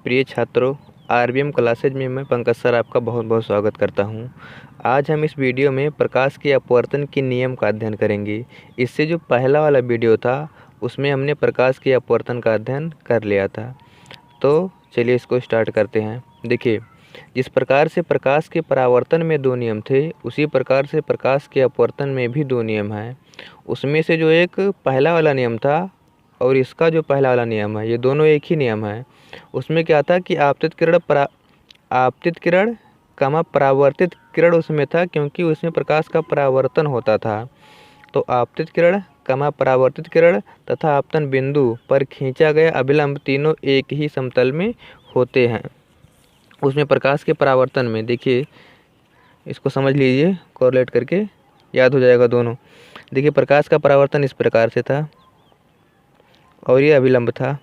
प्रिय छात्रों, RBM classes में मैं पंकज सर आपका बहुत बहुत स्वागत करता हूं। आज हम इस वीडियो में प्रकाश के अपवर्तन के नियम का अध्ययन करेंगे। इससे जो पहला वाला वीडियो था उसमें हमने प्रकाश के अपवर्तन का अध्ययन कर लिया था। तो चलिए इसको स्टार्ट करते हैं। देखिए, जिस प्रकार से प्रकाश के परावर्तन में 2 नियम थे, उसी प्रकार से प्रकाश के अपवर्तन में भी 2 नियम हैं। उसमें से जो एक पहला वाला नियम था और इसका जो पहला वाला नियम है, ये दोनों एक ही नियम है। उसमें क्या था कि आपतित किरण परावर्तित किरण उसमें था, क्योंकि उसमें प्रकाश का परावर्तन होता था। तो आपतित किरण परावर्तित किरण तथा आपतन बिंदु पर खींचा गया अभिलंब तीनों एक ही समतल में होते हैं। उसमें प्रकाश के परावर्तन में देखिए, इसको समझ लीजिए, कोरिलेट करके याद हो जाएगा दोनों। देखिए, प्रकाश का परावर्तन इस प्रकार से था और ये अभिलंब था।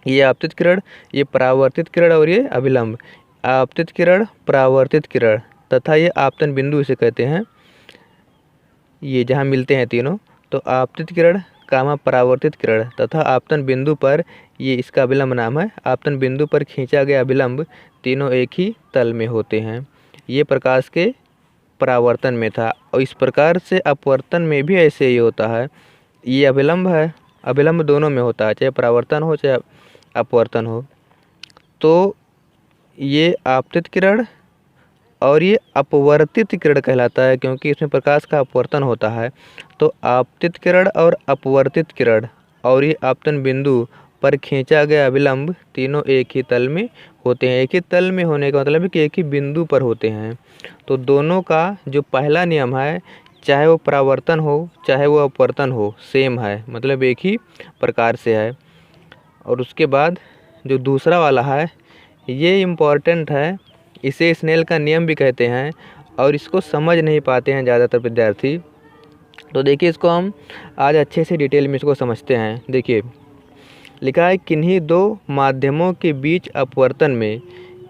ये आपतित किरण, ये परावर्तित किरण और ये अभिलंब। आपतित किरण, परावर्तित किरण तथा ये आपतन बिंदु इसे कहते हैं। ये जहाँ मिलते हैं तीनों, तो आपतित किरण परावर्तित किरण तथा आपतन बिंदु पर, ये इसका अभिलंब नाम है। आपतन बिंदु पर खींचा गया अभिलंब तीनों एक ही तल में होते हैं। ये प्रकाश के परावर्तन में था और इस प्रकार से अपवर्तन में भी ऐसे ही होता है। ये अभिलंब है, अभिलंब दोनों में होता है, चाहे परावर्तन हो चाहे अपवर्तन हो। तो ये आपतित किरण और ये अपवर्तित किरण कहलाता है, क्योंकि इसमें प्रकाश का अपवर्तन होता है। तो आपतित किरण और अपवर्तित किरण और ये आपतन बिंदु पर खींचा गया अभिलंब तीनों एक ही तल में होते हैं। एक ही तल में होने का मतलब है कि एक ही बिंदु पर होते हैं। तो दोनों का जो पहला नियम है, चाहे वो परावर्तन हो चाहे वो अपवर्तन हो, सेम है, मतलब एक ही प्रकार से है। और उसके बाद जो दूसरा वाला है, ये इम्पॉर्टेंट है, इसे स्नेल का नियम भी कहते हैं और इसको समझ नहीं पाते हैं ज़्यादातर विद्यार्थी। तो देखिए, इसको हम आज अच्छे से डिटेल में इसको समझते हैं। देखिए, लिखा है किन्हीं 2 माध्यमों के बीच अपवर्तन में।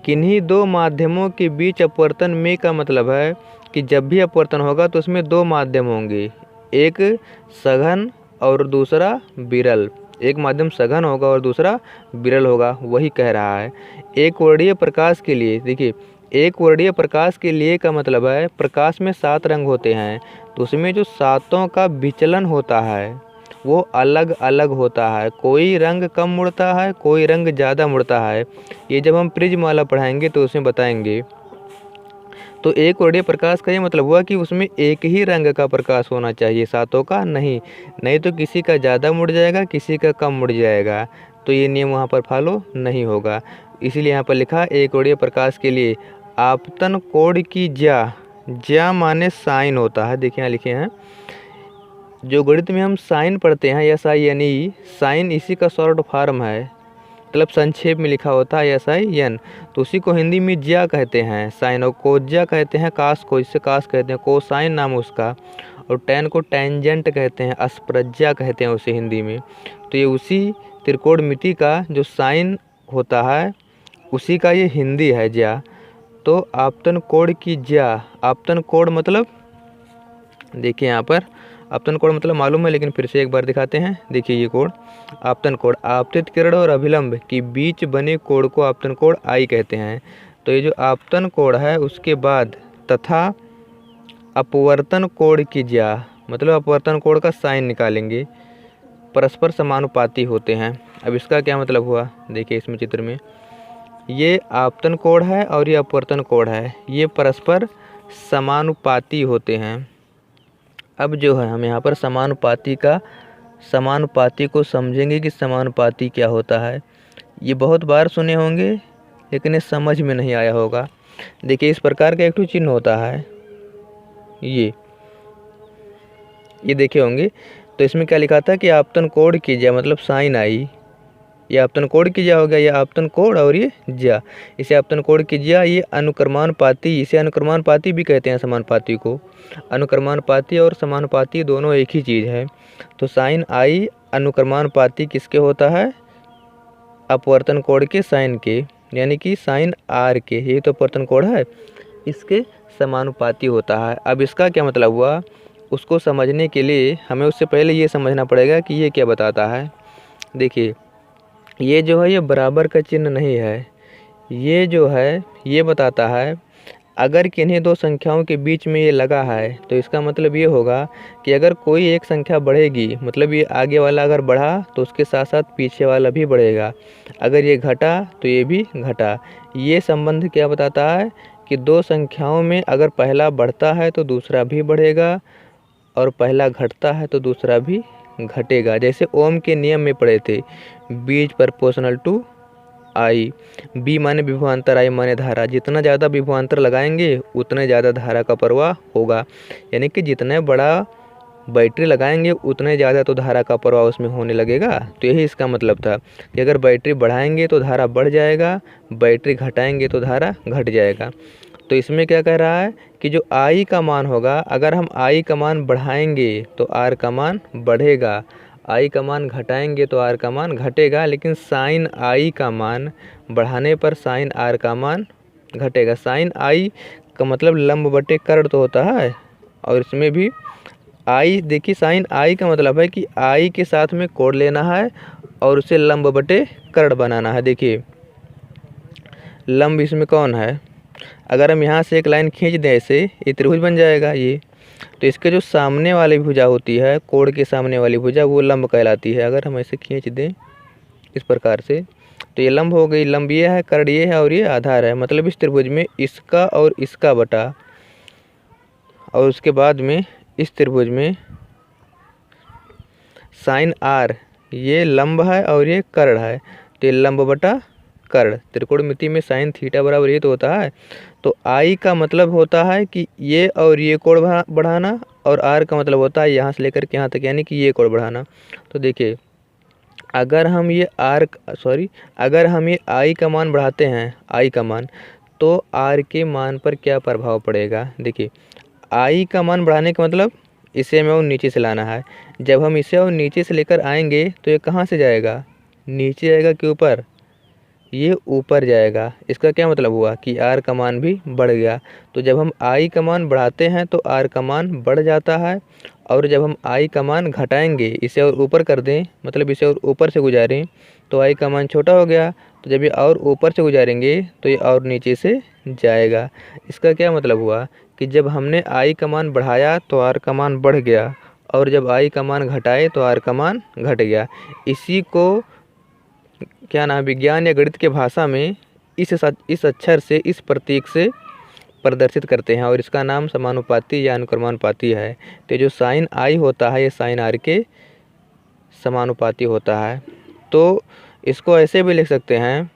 किन्हीं 2 माध्यमों के बीच अपवर्तन में का मतलब है कि जब भी अपवर्तन होगा तो उसमें 2 माध्यम होंगे, एक सघन और दूसरा विरल। एक माध्यम सघन होगा और दूसरा विरल होगा, वही कह रहा है। एक वर्णीय प्रकाश के लिए, देखिए, एक वर्णीय प्रकाश के लिए का मतलब है प्रकाश में 7 रंग होते हैं, तो उसमें जो 7 का विचलन होता है वो अलग अलग होता है। कोई रंग कम मुड़ता है, कोई रंग ज़्यादा मुड़ता है। ये जब हम प्रिज्म वाला पढ़ाएंगे तो उसमें बताएंगे। तो एक वर्णीय प्रकाश का ये मतलब हुआ कि उसमें एक ही रंग का प्रकाश होना चाहिए, 7 का नहीं तो किसी का ज़्यादा मुड़ जाएगा, किसी का कम मुड़ जाएगा, तो ये नियम वहाँ पर फॉलो नहीं होगा। इसीलिए यहाँ पर लिखा एक वर्णीय प्रकाश के लिए आपतन कोण की ज्या माने साइन होता है। देखिए, यहाँ लिखे हैं, जो गणित में हम साइन पढ़ते हैं, SINE, साइन इसी का शॉर्ट फॉर्म है, मतलब संक्षेप में लिखा होता है SIN। तो उसी को हिंदी में ज्या कहते हैं, साइन, और कोज्या कहते हैं, कास को, इससे कास कहते हैं, कोसाइन नाम उसका। और टैन को टेंजेंट कहते हैं, अस्प्रज्या कहते हैं उसे हिंदी में। तो ये उसी त्रिकोणमिति का जो साइन होता है उसी का ये हिंदी है ज्या। तो आपतन कोण की ज्या, आपतन कोण मतलब, देखिए यहाँ पर आपतन कोण मतलब मालूम है, लेकिन फिर से एक बार दिखाते हैं। देखिए, ये कोण आपतन कोण, आपतित किरण और अभिलंब के बीच बने कोण को आपतन कोण I कहते हैं। तो ये जो आपतन कोण है उसके बाद तथा अपवर्तन कोण की ज्या, मतलब अपवर्तन कोण का साइन निकालेंगे, परस्पर समानुपाती होते हैं। अब इसका क्या मतलब हुआ, देखिए इसमें चित्र में, ये आपतन कोण है और ये अपवर्तन कोण है, ये परस्पर समानुपाती होते हैं। अब जो है हम यहाँ पर समानुपाती को समझेंगे कि समानुपाती क्या होता है। ये बहुत बार सुने होंगे लेकिन ये समझ में नहीं आया होगा। देखिए, इस प्रकार का एक ठो चिन्ह होता है, ये देखे होंगे। तो इसमें क्या लिखा था कि आपतन कोण की ज्या, मतलब साइन आई, ये आपतन कोण की ज्या हो गया, ये आपतन कोण और ये ज्या, इसे आपतन कोण की ज्या। ये अनुक्रमानुपाती, इसे अनुक्रमानुपाती भी कहते हैं समानुपाती को। अनुक्रमानुपाती और समानुपाती दोनों एक ही चीज़ है। तो साइन आई अनुक्रमानुपाती किसके होता है, अपवर्तन कोण के साइन के, यानी कि साइन आर के, ये तो अपवर्तन कोण है, इसके समानुपाती होता है। अब इसका क्या मतलब हुआ, उसको समझने के लिए हमें उससे पहले ये समझना पड़ेगा कि ये क्या बताता है। देखिए, ये जो है ये बराबर का चिन्ह नहीं है, ये जो है ये बताता है अगर किन्हीं दो संख्याओं के बीच में ये लगा है तो इसका मतलब ये होगा कि अगर कोई एक संख्या बढ़ेगी, मतलब ये आगे वाला अगर बढ़ा तो उसके साथ साथ पीछे वाला भी बढ़ेगा, अगर ये घटा तो ये भी घटा। ये संबंध क्या बताता है कि दो संख्याओं में अगर पहला बढ़ता है तो दूसरा भी बढ़ेगा और पहला घटता है तो दूसरा भी घटेगा। जैसे ओम के नियम में पढ़े थे, B is proportional to I, B माने विभवांतर, आई माने धारा। जितना ज़्यादा विभवांतर लगाएंगे उतने ज़्यादा धारा का प्रवाह होगा, यानी कि जितने बड़ा बैटरी लगाएंगे उतने ज़्यादा तो धारा का प्रवाह उसमें होने लगेगा। तो यही इसका मतलब था कि अगर बैटरी बढ़ाएंगे तो धारा बढ़ जाएगा, बैटरी घटाएंगे तो धारा घट जाएगा। तो इसमें क्या कह रहा है कि जो आई का मान होगा, अगर हम आई का मान बढ़ाएंगे तो आर का मान बढ़ेगा, आई का मान घटाएंगे तो आर का मान घटेगा, लेकिन साइन आई का मान बढ़ाने पर साइन आर का मान घटेगा। साइन आई का मतलब लंब बटे कर्ण तो होता है, और इसमें भी आई, देखिए साइन आई का मतलब है कि आई के साथ में कोण लेना है और उसे लंब बटे कर्ण बनाना है। देखिए लंब इसमें कौन है, अगर हम यहाँ से एक लाइन खींच दें ऐसे, ये त्रिभुज बन जाएगा ये। तो इसके जो सामने वाली भुजा होती है, कोण के सामने वाली भुजा, वो लंब कहलाती है। अगर हम ऐसे खींच दें इस प्रकार से तो ये लंब हो गई, लंब ये है, कर्ण ये है और ये आधार है। मतलब इस त्रिभुज में इसका और इसका बटा, और उसके बाद में इस त्रिभुज में साइन आर, ये लंब है और ये कर्ण है, तो ये लंब बटा कर्ण। त्रिकोणमिति में साइन थीटा बराबर ये तो होता है। तो आई का मतलब होता है कि ये और ये कोण बढ़ाना, और आर का मतलब होता है यहाँ से लेकर के यहाँ तक, यानी कि ये कोण बढ़ाना। तो देखिए अगर हम ये अगर हम ये आई का मान बढ़ाते हैं, आई का मान, तो आर के मान पर क्या प्रभाव पड़ेगा। देखिए आई का मान बढ़ाने का मतलब इसे हमें और नीचे से लाना है। जब हम इसे और नीचे से लेकर आएंगे तो ये कहाँ से जाएगा, नीचे जाएगा कि ऊपर, ये ऊपर जाएगा। इसका क्या मतलब हुआ कि आर का मान भी बढ़ गया। तो जब हम आई का मान बढ़ाते हैं तो आर का मान बढ़ जाता है, और जब हम आई का मान घटाएंगे, इसे और ऊपर कर दें, मतलब इसे और ऊपर से गुजारें, तो आई का मान छोटा हो गया। तो जब ये और ऊपर से गुजारेंगे तो ये और नीचे से जाएगा। इसका क्या मतलब हुआ कि जब हमने आई का मान बढ़ाया तो आर का मान बढ़ गया, और जब आई का मान घटाए तो आर का मान घट गया। इसी को क्या नाम, विज्ञान या गणित के भाषा में इस अक्षर से, इस प्रतीक से प्रदर्शित करते हैं, और इसका नाम समानुपाती या अनुक्रमानुपाती है। तो जो साइन आई होता है ये साइन आर के समानुपाती होता है। तो इसको ऐसे भी लिख सकते हैं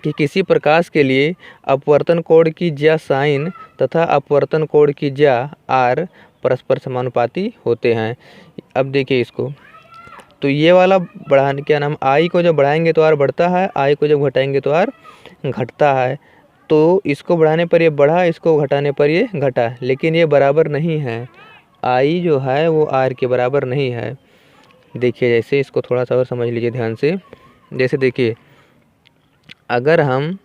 कि किसी प्रकाश के लिए अपवर्तन कोण की ज्या साइन तथा अपवर्तन कोण की ज्या आर परस्पर समानुपाती होते हैं। अब देखिए इसको, तो ये वाला बढ़ाने, क्या नाम, आई को जब बढ़ाएंगे तो आर बढ़ता है, आई को जब घटाएंगे तो आर घटता है। तो इसको बढ़ाने पर ये बढ़ा, इसको घटाने पर ये घटा, लेकिन ये बराबर नहीं है। आई जो है वो आर के बराबर नहीं है। देखिए जैसे इसको थोड़ा सा और समझ लीजिए ध्यान से। जैसे देखिए अगर हम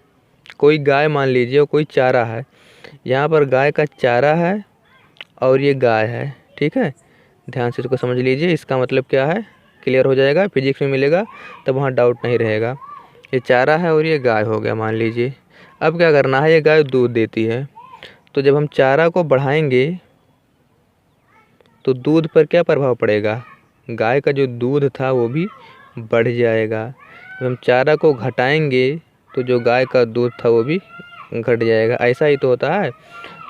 कोई गाय मान लीजिए और कोई चारा है, यहाँ पर गाय का चारा है और ये गाय है, ठीक है। ध्यान से इसको समझ लीजिए, इसका मतलब क्या है क्लियर हो जाएगा, फिजिक्स में मिलेगा तब वहाँ डाउट नहीं रहेगा। ये चारा है और ये गाय हो गया मान लीजिए। अब क्या करना है, ये गाय दूध देती है, तो जब हम चारा को बढ़ाएंगे तो दूध पर क्या प्रभाव पड़ेगा, गाय का जो दूध था वो भी बढ़ जाएगा। जब हम चारा को घटाएंगे तो जो गाय का दूध था वो भी घट जाएगा। ऐसा ही तो होता है।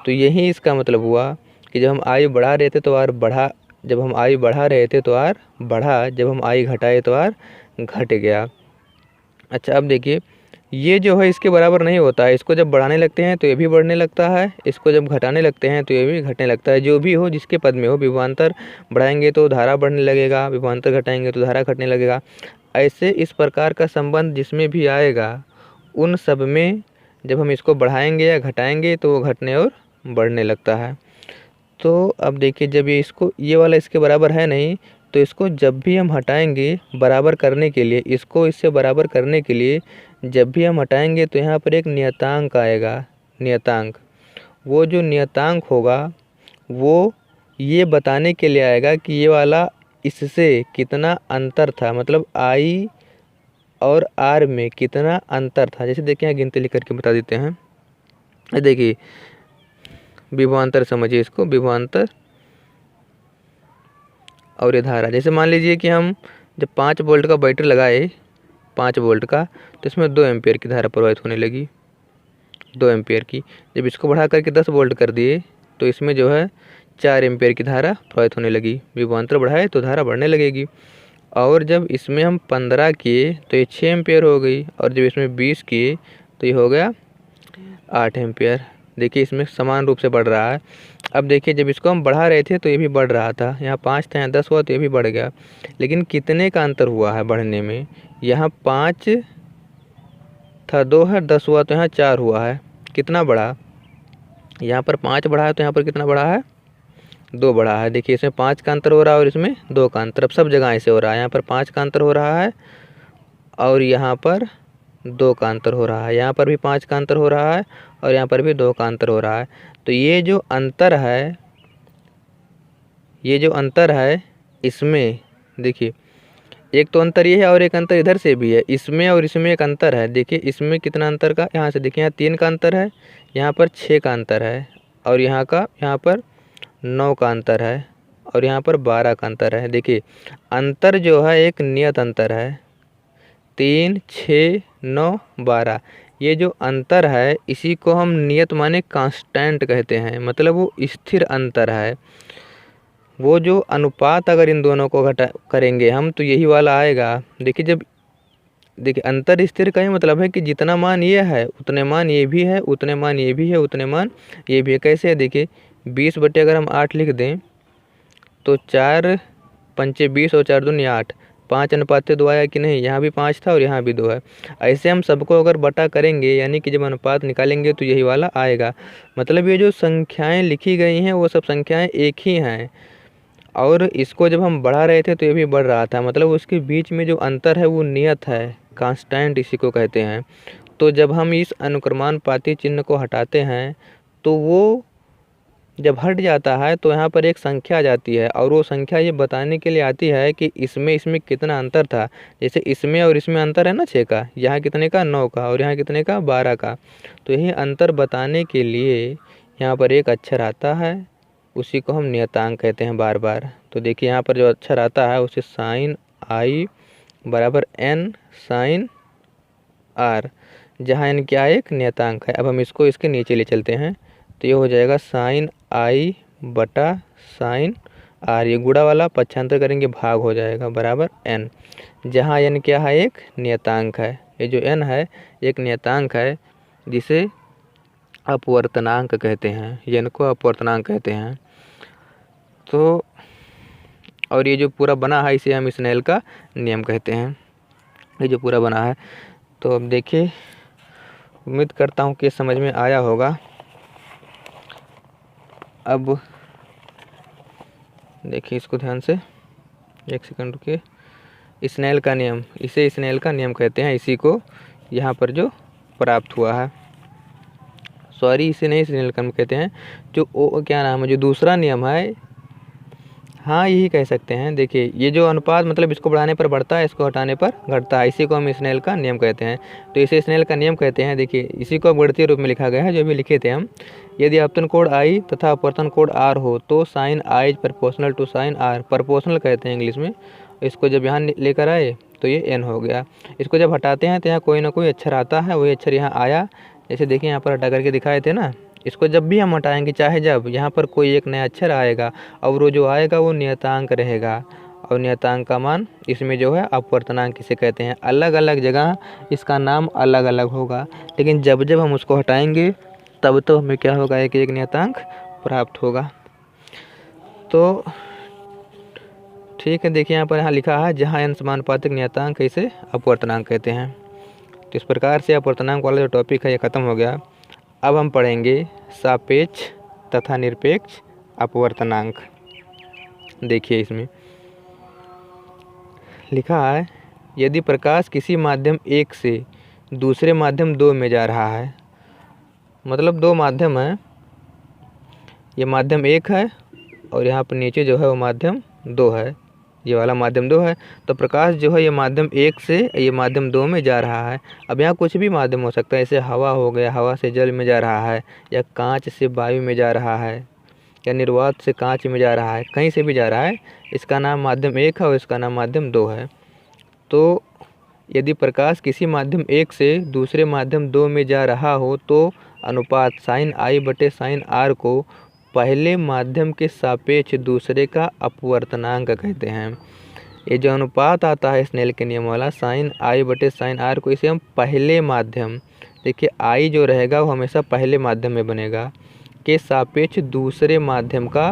तो यही इसका मतलब हुआ कि जब हम आयु बढ़ा रहे थे तो आर बढ़ा, जब हम आयु बढ़ा रहे थे तो आर बढ़ा, जब हम आयु घटाए तो आर घट गया। अच्छा अब देखिए ये जो है इसके बराबर नहीं होता है। इसको जब बढ़ाने लगते हैं तो ये भी बढ़ने लगता है, इसको जब घटाने लगते हैं तो ये भी घटने लगता है। जो भी हो जिसके पद में हो, विभवांतर बढ़ाएंगे तो धारा बढ़ने लगेगा, विभवांतर घटाएंगे तो धारा घटने लगेगा। ऐसे इस प्रकार का संबंध जिसमें भी आएगा उन सब में जब हम इसको बढ़ाएंगे या घटाएंगे तो वो घटने और बढ़ने लगता है। तो अब देखिए जब ये वाला इसके बराबर है नहीं, तो इसको जब भी हम हटाएंगे बराबर करने के लिए, इसको इससे बराबर करने के लिए जब भी हम हटाएंगे तो यहाँ पर एक नियतांक आएगा। नियतांक, वो जो नियतांक होगा वो ये बताने के लिए आएगा कि ये वाला इससे कितना अंतर था। मतलब आई और आर में कितना अंतर था। जैसे देखिए यहाँ गिनती लिख करके बता देते हैं। ये देखिए विभवांतर समझिए इसको, विभवांतर और ये धारा। जैसे मान लीजिए कि हम जब 5 वोल्ट का बैटरी लगाए 5 वोल्ट का, तो इसमें 2 एम्पियर की धारा प्रवाहित होने लगी, 2 एम्पियर की। जब इसको बढ़ा करके 10 वोल्ट कर दिए तो इसमें जो है 4 एम्पियर की धारा प्रवाहित होने लगी। विभवांतर बढ़ाए तो धारा बढ़ने लगेगी। और जब इसमें हम 15 किए तो ये 6 एम्पियर हो गई, और जब इसमें 20 किए तो ये हो गया 8 एम्पियर। देखिए इसमें समान रूप से बढ़ रहा है। अब देखिए जब इसको हम बढ़ा रहे थे तो ये भी बढ़ रहा था, यहाँ 5 था यहाँ 10 हुआ तो ये भी बढ़ गया। लेकिन कितने का अंतर हुआ है बढ़ने में, यहाँ 5 था 2 है, 10 हुआ तो यहाँ 4 हुआ है। कितना बढ़ा, यहाँ पर 5 बढ़ा है तो यहाँ पर कितना बढ़ा है, 2 बढ़ा है। देखिए इसमें 5 का अंतर हो रहा है और इसमें 2 का अंतर। अब सब जगह ऐसे हो रहा है, यहाँ पर 5 का अंतर हो रहा है और यहाँ पर 2 का अंतर हो रहा है, यहाँ पर भी 5 का अंतर हो रहा है और यहाँ पर भी 2 का अंतर हो रहा है। तो ये जो अंतर है, ये जो अंतर है इसमें देखिए एक तो अंतर ये है और एक अंतर इधर से भी है, इसमें और इसमें एक अंतर है। देखिए इसमें कितना अंतर का, यहाँ से देखिए यहाँ 3 का अंतर है, यहाँ पर 6 का अंतर है, और यहाँ पर 9 का अंतर है, और यहाँ पर 12 का अंतर है। देखिए अंतर जो है एक नियत अंतर है, 3, 6, 9, 12। ये जो अंतर है इसी को हम नियत माने कांस्टेंट कहते हैं, मतलब वो स्थिर अंतर है। वो जो अनुपात अगर इन दोनों को घटा करेंगे हम तो यही वाला आएगा। देखिए अंतर स्थिर का ही मतलब है कि जितना मान ये है उतने मान ये भी है, उतने मान ये भी है, उतने मान ये भी है। कैसे है देखिए 20 बटे अगर हम 8 लिख दें तो 4 पंचे 20 और 4 दूनी 8, 5 अनुपात 2 आया कि नहीं, यहाँ भी 5 था और यहाँ भी 2 है। ऐसे हम सबको अगर बटा करेंगे यानी कि जब अनुपात निकालेंगे तो यही वाला आएगा। मतलब ये जो संख्याएं लिखी गई हैं वो सब संख्याएं एक ही हैं, और इसको जब हम बढ़ा रहे थे तो ये भी बढ़ रहा था। मतलब उसके बीच में जो अंतर है वो नियत है, कांस्टेंट इसी को कहते हैं। तो जब हम इस अनुक्रमानुपाती चिन्ह को हटाते हैं तो वो जब हट जाता है तो यहाँ पर एक संख्या आ जाती है, और वो संख्या ये बताने के लिए आती है कि इसमें कितना अंतर था। जैसे इसमें और इसमें अंतर है ना 6 का, यहाँ कितने का 9 का, और यहाँ कितने का 12 का। तो यही अंतर बताने के लिए यहाँ पर एक अक्षर आता है, उसी को हम नियतांक कहते हैं बार बार। तो देखिए यहाँ पर जो अक्षर आता है उसे साइन आई बराबर n साइन r, जहाँ n क्या है एक नियतांक है। अब हम इसको इसके नीचे ले चलते हैं तो ये हो जाएगा साइन आई बटा साइन r, ये गुणा वाला पक्षांतर करेंगे भाग हो जाएगा बराबर n, जहाँ n क्या है एक नियतांक है। ये जो n है एक नियतांक है जिसे अपवर्तनांक कहते हैं, n को अपवर्तनांक कहते हैं। तो और ये जो पूरा बना है इसे हम स्नेल का नियम कहते हैं, ये जो पूरा बना है। तो अब देखिए उम्मीद करता हूँ कि समझ में आया होगा। अब देखिए इसको ध्यान से, एक सेकंड रुकिए। स्नेल का नियम, इसे स्नेल का नियम कहते हैं, इसी को यहाँ पर जो प्राप्त हुआ है, सॉरी इसे नहीं स्नेल का नियम कहते हैं, जो क्या नाम है जो दूसरा नियम है, हाँ यही कह सकते हैं। देखिए ये जो अनुपात मतलब इसको बढ़ाने पर बढ़ता है, इसको हटाने पर घटता है, इसी को हम स्नेल का नियम कहते हैं। तो इसे स्नेल का नियम कहते हैं। देखिए इसी को गणितीय रूप में लिखा गया है जो भी लिखे थे हम। यदि अपवर्तन कोण आई तथा अपवर्तन कोण आर हो तो sine I proportional to sine R, proportional कहते हैं इंग्लिश में। इसको जब यहाँ लेकर आए तो ये एन हो गया। इसको जब हटाते हैं तो यहाँ कोई ना कोई अक्षर आता है, वही अक्षर यहाँ आया। जैसे देखिए यहाँ पर हटा करके दिखाए थे ना, इसको जब भी हम हटाएंगे चाहे जब यहाँ पर कोई एक नया अक्षर आएगा और वो जो आएगा वो नियतांक रहेगा, और नियतांक का मान इसमें जो है अपवर्तनांक किसे कहते हैं। अलग अलग जगह इसका नाम अलग अलग होगा, लेकिन जब जब हम उसको हटाएंगे तब तो हमें क्या होगा एक एक नियतांक प्राप्त होगा। तो ठीक है, देखिए यहाँ पर यहाँ लिखा है जहाँ n समानुपातिक नियतांक इसे अपवर्तनांक कहते हैं। तो इस प्रकार से अपवर्तनांक वाला जो टॉपिक है ये ख़त्म हो गया। अब हम पढ़ेंगे सापेक्ष तथा निरपेक्ष अपवर्तनांक। देखिए इसमें लिखा है यदि प्रकाश किसी माध्यम 1 से दूसरे माध्यम 2 में जा रहा है, मतलब 2 माध्यम है, ये माध्यम 1 है और यहाँ पर नीचे जो है वो माध्यम 2 है। ये वाला माध्यम 2 है। तो प्रकाश जो है ये माध्यम 1 से ये माध्यम 2 में जा रहा है। अब यहाँ कुछ भी माध्यम हो सकता है, जैसे हवा हो गया, हवा से जल में जा रहा है, या कांच से वायु में जा रहा है, या निर्वात से कांच में जा रहा है, कहीं से भी जा रहा है। इसका नाम माध्यम 1 है और इसका नाम माध्यम 2 है। तो यदि प्रकाश किसी माध्यम 1 से दूसरे माध्यम 2 में जा रहा हो तो अनुपात साइन आई बटे साइन आर को पहले माध्यम के सापेक्ष दूसरे का अपवर्तनांक कहते हैं। ये जो अनुपात आता है स्नेल के नियम वाला साइन आई बटे साइन आर को, इसे हम पहले माध्यम, देखिए आई जो रहेगा वो हमेशा पहले माध्यम में बनेगा, के सापेक्ष दूसरे माध्यम का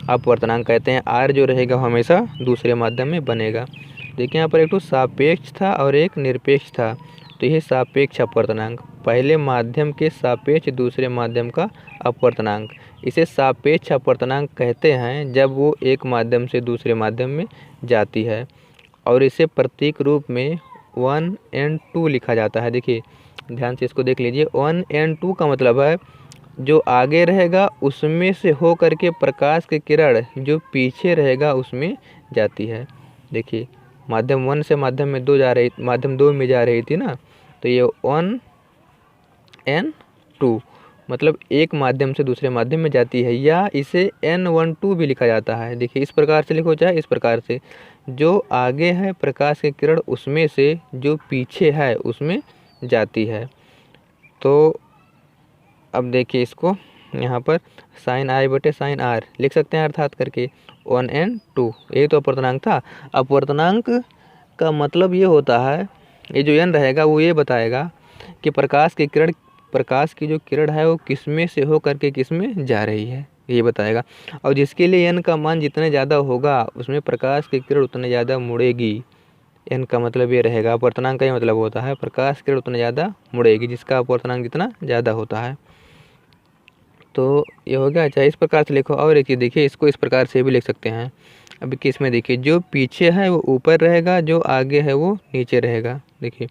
अपवर्तनांक कहते हैं। आर जो रहेगा वो हमेशा दूसरे माध्यम में बनेगा। देखिए यहाँ पर एक तो सापेक्ष था और एक निरपेक्ष था, तो यह सापेक्ष अपवर्तनांक, पहले माध्यम के सापेक्ष दूसरे माध्यम का अपवर्तनांक। इसे सापेक्ष अपवर्तनांक कहते हैं जब वो एक माध्यम से दूसरे माध्यम में जाती है, और इसे प्रतीक रूप में 1n2 लिखा जाता है। देखिए ध्यान से इसको देख लीजिए, 1n2 का मतलब है जो आगे रहेगा उसमें से हो करके प्रकाश की किरण जो पीछे रहेगा उसमें जाती है। देखिए माध्यम 1 से माध्यम में 2 जा रही, माध्यम 2 में जा रही थी ना, तो ये 1n2 मतलब एक माध्यम से दूसरे माध्यम में जाती है, या इसे n12 भी लिखा जाता है। देखिए इस प्रकार से लिखो चाहे इस प्रकार से, जो आगे है प्रकाश की किरण उसमें से जो पीछे है उसमें जाती है। तो अब देखिए इसको यहाँ पर साइन आई बटे साइन आर लिख सकते हैं अर्थात करके 1n2, यही तो अपवर्तनांक था। अपवर्तनांक का मतलब ये होता है, ये जो n रहेगा वो ये बताएगा कि प्रकाश की जो किरण है वो किस में से हो करके किस में जा रही है, ये बताएगा। और जिसके लिए n का मान जितने ज़्यादा होगा उसमें प्रकाश की किरण उतने ज़्यादा मुड़ेगी। n का मतलब ये रहेगा, अपवर्तनांक का ये मतलब होता है प्रकाश की किरण उतने ज़्यादा मुड़ेगी जिसका अपवर्तनांक जितना ज़्यादा होता है। तो ये हो गया। अच्छा इस प्रकार से लिखो। और एक चीज़ देखिए, इसको इस प्रकार से भी लिख सकते हैं। अभी किस में देखिए, जो पीछे है वो ऊपर रहेगा, जो आगे है वो नीचे रहेगा। देखिए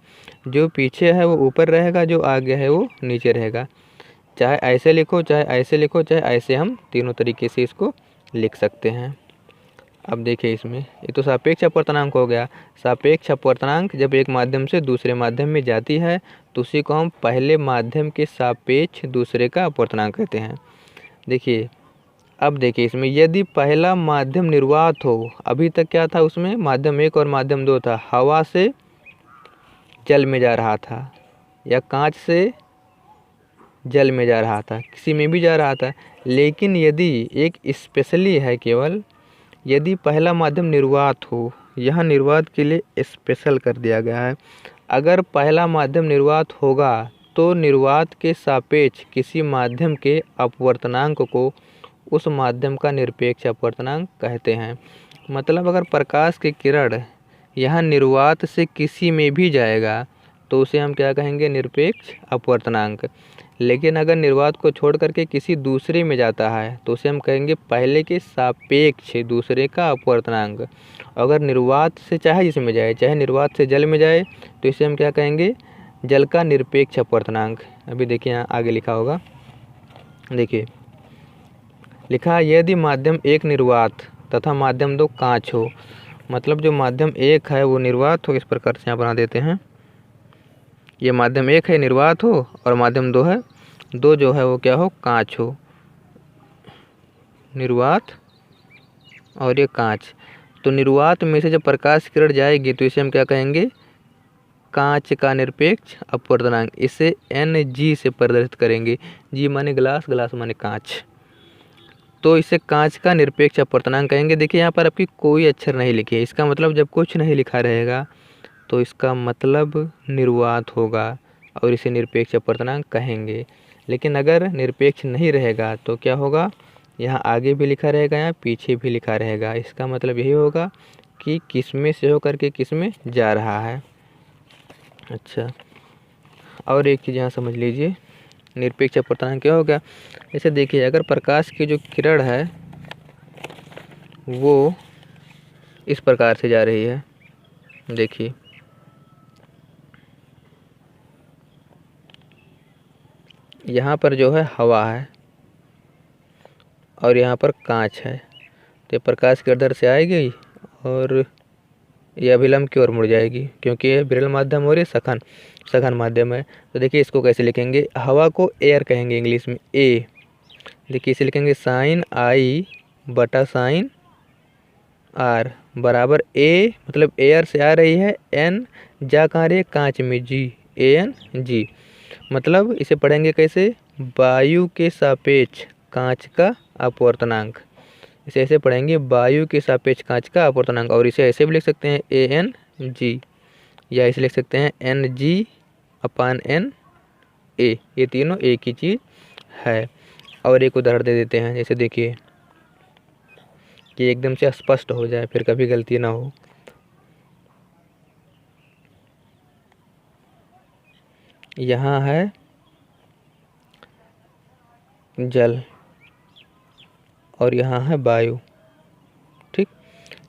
जो पीछे है वो ऊपर रहेगा, जो आगे है वो नीचे रहेगा। चाहे ऐसे लिखो, चाहे ऐसे लिखो, चाहे ऐसे, हम तीनों तरीके से इसको लिख सकते हैं। अब देखिए इसमें ये तो सापेक्ष अपवर्तनांक हो गया। सापेक्ष अपवर्तनांक जब एक माध्यम से दूसरे माध्यम में जाती है तो उसी को हम पहले माध्यम के सापेक्ष दूसरे का अपवर्तनांक कहते हैं। देखिए अब देखिए इसमें, यदि पहला माध्यम निर्वात हो, अभी तक क्या था उसमें, माध्यम 1 और माध्यम 2 था, हवा से जल में जा रहा था या कांच से जल में जा रहा था, किसी में भी जा रहा था। लेकिन यदि एक स्पेशली है, केवल यदि पहला माध्यम निर्वात हो, यहाँ निर्वात के लिए स्पेशल कर दिया गया है। अगर पहला माध्यम निर्वात होगा तो निर्वात के सापेक्ष किसी माध्यम के अपवर्तनांक को उस माध्यम का निरपेक्ष अपवर्तनांक कहते हैं। मतलब अगर प्रकाश की किरण यहाँ निर्वात से किसी में भी जाएगा तो उसे हम क्या कहेंगे, निरपेक्ष अपवर्तनांक। लेकिन अगर निर्वात को छोड़ करके किसी दूसरे में जाता है तो उसे हम कहेंगे पहले के सापेक्ष दूसरे का अपवर्तनांक। अगर निर्वात से चाहे जिसमें जाए, चाहे निर्वात से जल में जाए, तो इसे हम क्या कहेंगे, जल का निरपेक्ष अपवर्तनांक। अभी देखिए यहाँ आगे लिखा होगा, देखिए लिखा है, यदि माध्यम 1 निर्वात तथा माध्यम 2 कांच हो, मतलब जो माध्यम 1 है वो निर्वात हो, इस प्रकार से यहाँ बना देते हैं। ये माध्यम 1 है निर्वात हो और माध्यम 2 है, 2 जो है वो क्या हो, कांच हो। निर्वात और ये कांच, तो निर्वात में से जब प्रकाश किरण जाएगी तो इसे हम क्या कहेंगे, कांच का निरपेक्ष अपवर्तनांक। इसे Ng से प्रदर्शित करेंगे। जी माने ग्लास, ग्लास माने कांच, तो इसे कांच का निरपेक्ष अपवर्तनांक कहेंगे। देखिए यहाँ पर आपकी कोई अक्षर नहीं लिखी है, इसका मतलब जब कुछ नहीं लिखा रहेगा तो इसका मतलब निर्वात होगा और इसे निरपेक्ष अपवर्तनांक कहेंगे। लेकिन अगर निरपेक्ष नहीं रहेगा तो क्या होगा, यहाँ आगे भी लिखा रहेगा, यहाँ पीछे भी लिखा रहेगा। इसका मतलब यही होगा कि किस में से होकर के किस में जा रहा है। अच्छा और एक चीज़ यहाँ समझ लीजिए, निरपेक्ष अपवर्तनांक क्या होगा। जैसे देखिए अगर प्रकाश की जो किरण है वो इस प्रकार से जा रही है, देखिए यहाँ पर जो है हवा है और यहाँ पर कांच है, तो प्रकाश की इधर से आएगी और ये अभिलंब की ओर मुड़ जाएगी, क्योंकि ये विरल माध्यम और ये सघन सघन माध्यम है। तो देखिए इसको कैसे लिखेंगे, हवा को एयर कहेंगे इंग्लिश में, ए। देखिए इसे लिखेंगे साइन आई बटा साइन आर बराबर ए, मतलब एयर से आ रही है, एन जा कहाँ रही है, कांच में, जी, ए एन जी। मतलब इसे पढ़ेंगे कैसे, वायु के सापेक्ष कांच का अपवर्तनांक। इसे ऐसे पढ़ेंगे, वायु के सापेक्ष कांच का अपवर्तनांक। और इसे ऐसे भी लिख सकते हैं ए एन जी, या इसे लिख सकते हैं N G upon N A. ये तीनों एक ही चीज़ है। और एक उदाहरण दे देते हैं, जैसे देखिए कि एकदम से स्पष्ट हो जाए, फिर कभी गलती ना हो। यहाँ है जल और यहाँ है वायु, ठीक।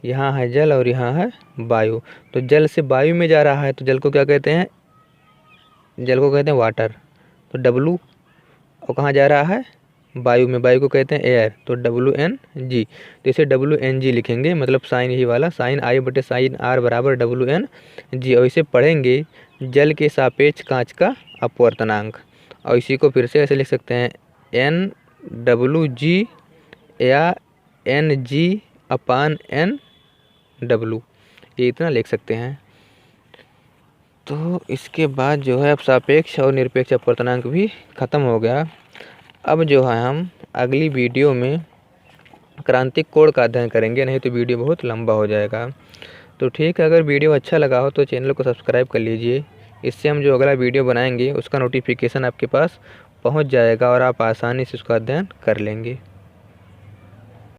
यहाँ है जल और यहाँ है वायु। तो जल से वायु में जा रहा है, तो जल को क्या कहते हैं, जल को कहते हैं वाटर। तो डब्लू, और कहाँ जा रहा है, वायु में, वायु को कहते हैं एयर, तो डब्लू एन जी। तो इसे डब्लू एन जी लिखेंगे, मतलब साइन ही वाला, साइन आई बटे साइन आर बराबर डब्लू एन जी। और इसे पढ़ेंगे जल के सापेक्ष कांच का अपवर्तनांक। और इसी को फिर से ऐसे लिख सकते हैं, एन डब्लू जी या एन जी अपान एन डब्लू, ये इतना लिख सकते हैं। तो इसके बाद जो है अब सापेक्ष और निरपेक्ष अपवर्तनांक भी ख़त्म हो गया। अब जो है हम अगली वीडियो में क्रांतिक कोण का अध्ययन करेंगे, नहीं तो वीडियो बहुत लंबा हो जाएगा। तो ठीक है, अगर वीडियो अच्छा लगा हो तो चैनल को सब्सक्राइब कर लीजिए। इससे हम जो अगला वीडियो बनाएंगे उसका नोटिफिकेशन आपके पास पहुंच जाएगा और आप आसानी से उसका अध्ययन कर लेंगे।